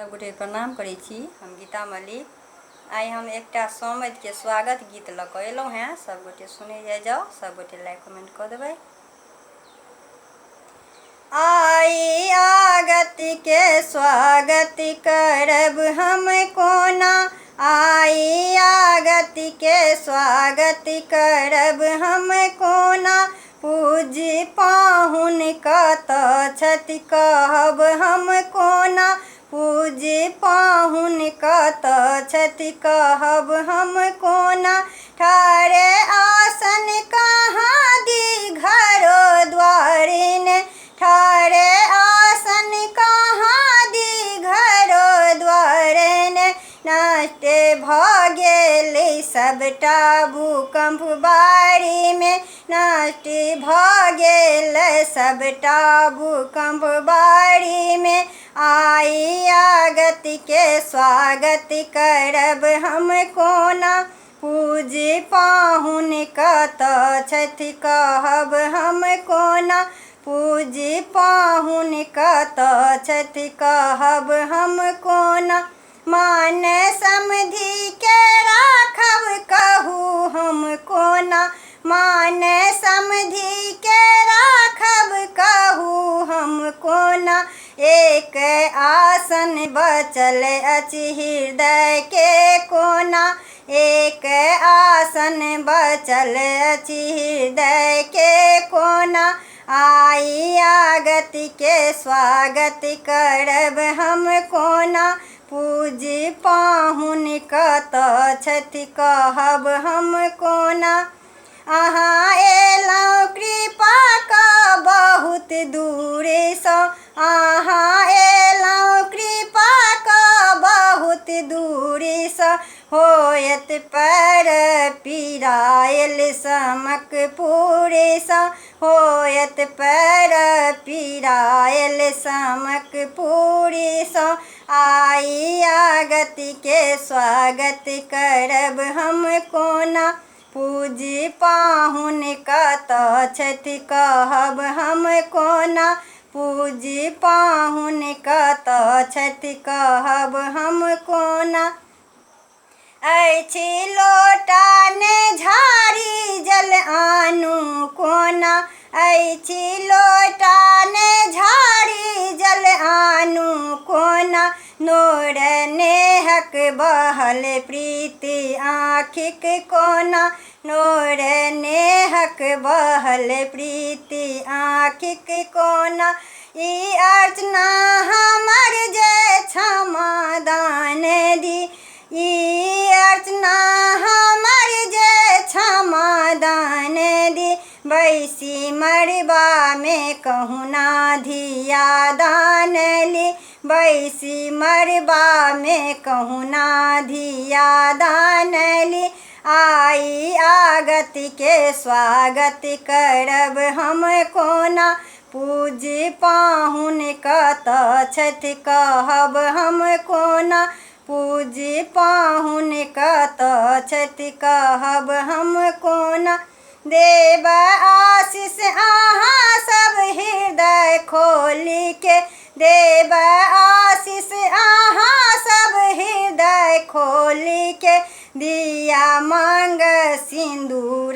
सबगोटे प्रणाम करै छी। हम गीता मलिक। आइ हम एकटा सोमवार के स्वागत गीत लऽ कऽ एलहुँ हैं। सबगोटे सुनै जाओ, सबगोटे लाइक कमेंट कऽ देबै। आई आगत के स्वागत करब हम कोना, आई आगत के स्वागत करब हम कोना, पूज्य पाहुन कतऽ छथि कहब हम कोना, पूज्य पाहुन कतऽ छथि कहब हम कोना, ठाढ़े आसन कहाँ दी घरो द्वारि ने, ठाढ़े आसन कहाँ दी घरो द्वारि ने, नष्ट भऽ गेल सबटा भूकंप बारी में, नष्ट भऽ गेल सबटा भूकंप बारी में, आई आगत के स्वागत करब हम कोना, पूज्य पाहुन कतऽ छथि कहब हम कोना, पूज्य पाहुन कतऽ छथि कहब हम कोना, मान समधि के राखब कहू हम कोना, मान समधि के राखब कहू हम कोना, एक आसन बचल अछि हृदय के कोना, एक आसन बचल अछि हृदय के कोना, आई आगत के स्वागत करब हम कोना, पूज्य पाहुन कतऽ छथि कहब हम कोना, अहाँ एलहुँ कृपा कऽ बहुत दूरसँ, अहाँ एलहुँ कृपा कऽ बहुत दूरसँ, होयत पर पीरायल समकपुरसँ, होयत पर पीरायल समकपुरसँ, आई आगत के स्वागत करब हम कोना, पूज्य पाहुन कतऽ छथि कहब हम कोना, पूज्य पाहुन कतऽ छथि कहब हम कोना, अछि लोटा ने झाड़ी जल आनू कोना, अछि लोटा ने झाड़ी जल आनू कोना, नोर नेहक बहल प्रीति आँखिक कोना, नोर नेहक बहल प्रीति आँखिक कोना, ई अर्चना हमर जे क्षमा दान दी, ई अर्चना हमर जे क्षमा दान दी, बैसी मरबा में कहुना धिया दान ली, बैसी मरबा में कहुना धिया दान ली, आई आगत के स्वागत करब हम कोना, पूज्य पाहुन कतऽ छथि कहब हम कोना, पूज्य पाहुन कतऽ छथि कहब हम कोना, देव आशीष अहाँ सब हृदय खोलि के, देव आशीष अहाँ सब हृदय खोलि के, दिया मांग सिंदूर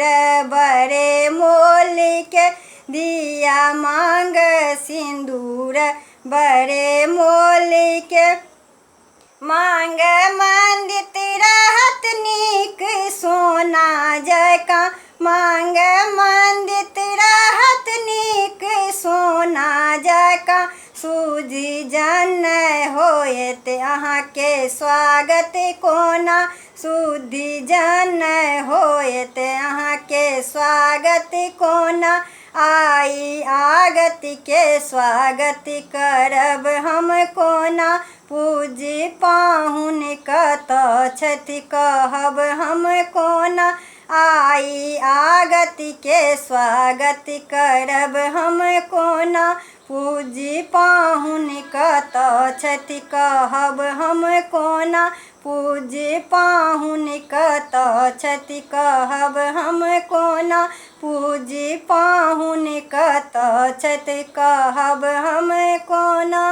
बड़े मोल के, दिया मांग सिंदूर बड़े मोल के, मांग मंदित रहत नीक सोना जकाँ, मांग मंदित रहत नीक सोना जकाँ, सूझि जन होयत अहाँ के स्वागत कोना, सुधि जन होयत अहाँ के स्वागत कोना, आई आगत के स्वागत करब हम कोना, पूज्य पाहुन कतऽ छथि कहब हम कोना, आई आगत के स्वागत करब हम कोना, पूज्य पाहुन कतऽ छथि कहब हम कोना, पूज्य पाहुन कतऽ छथि कहब हम कोना, पूज्य पाहुन कतऽ छथि कहब हम कोना।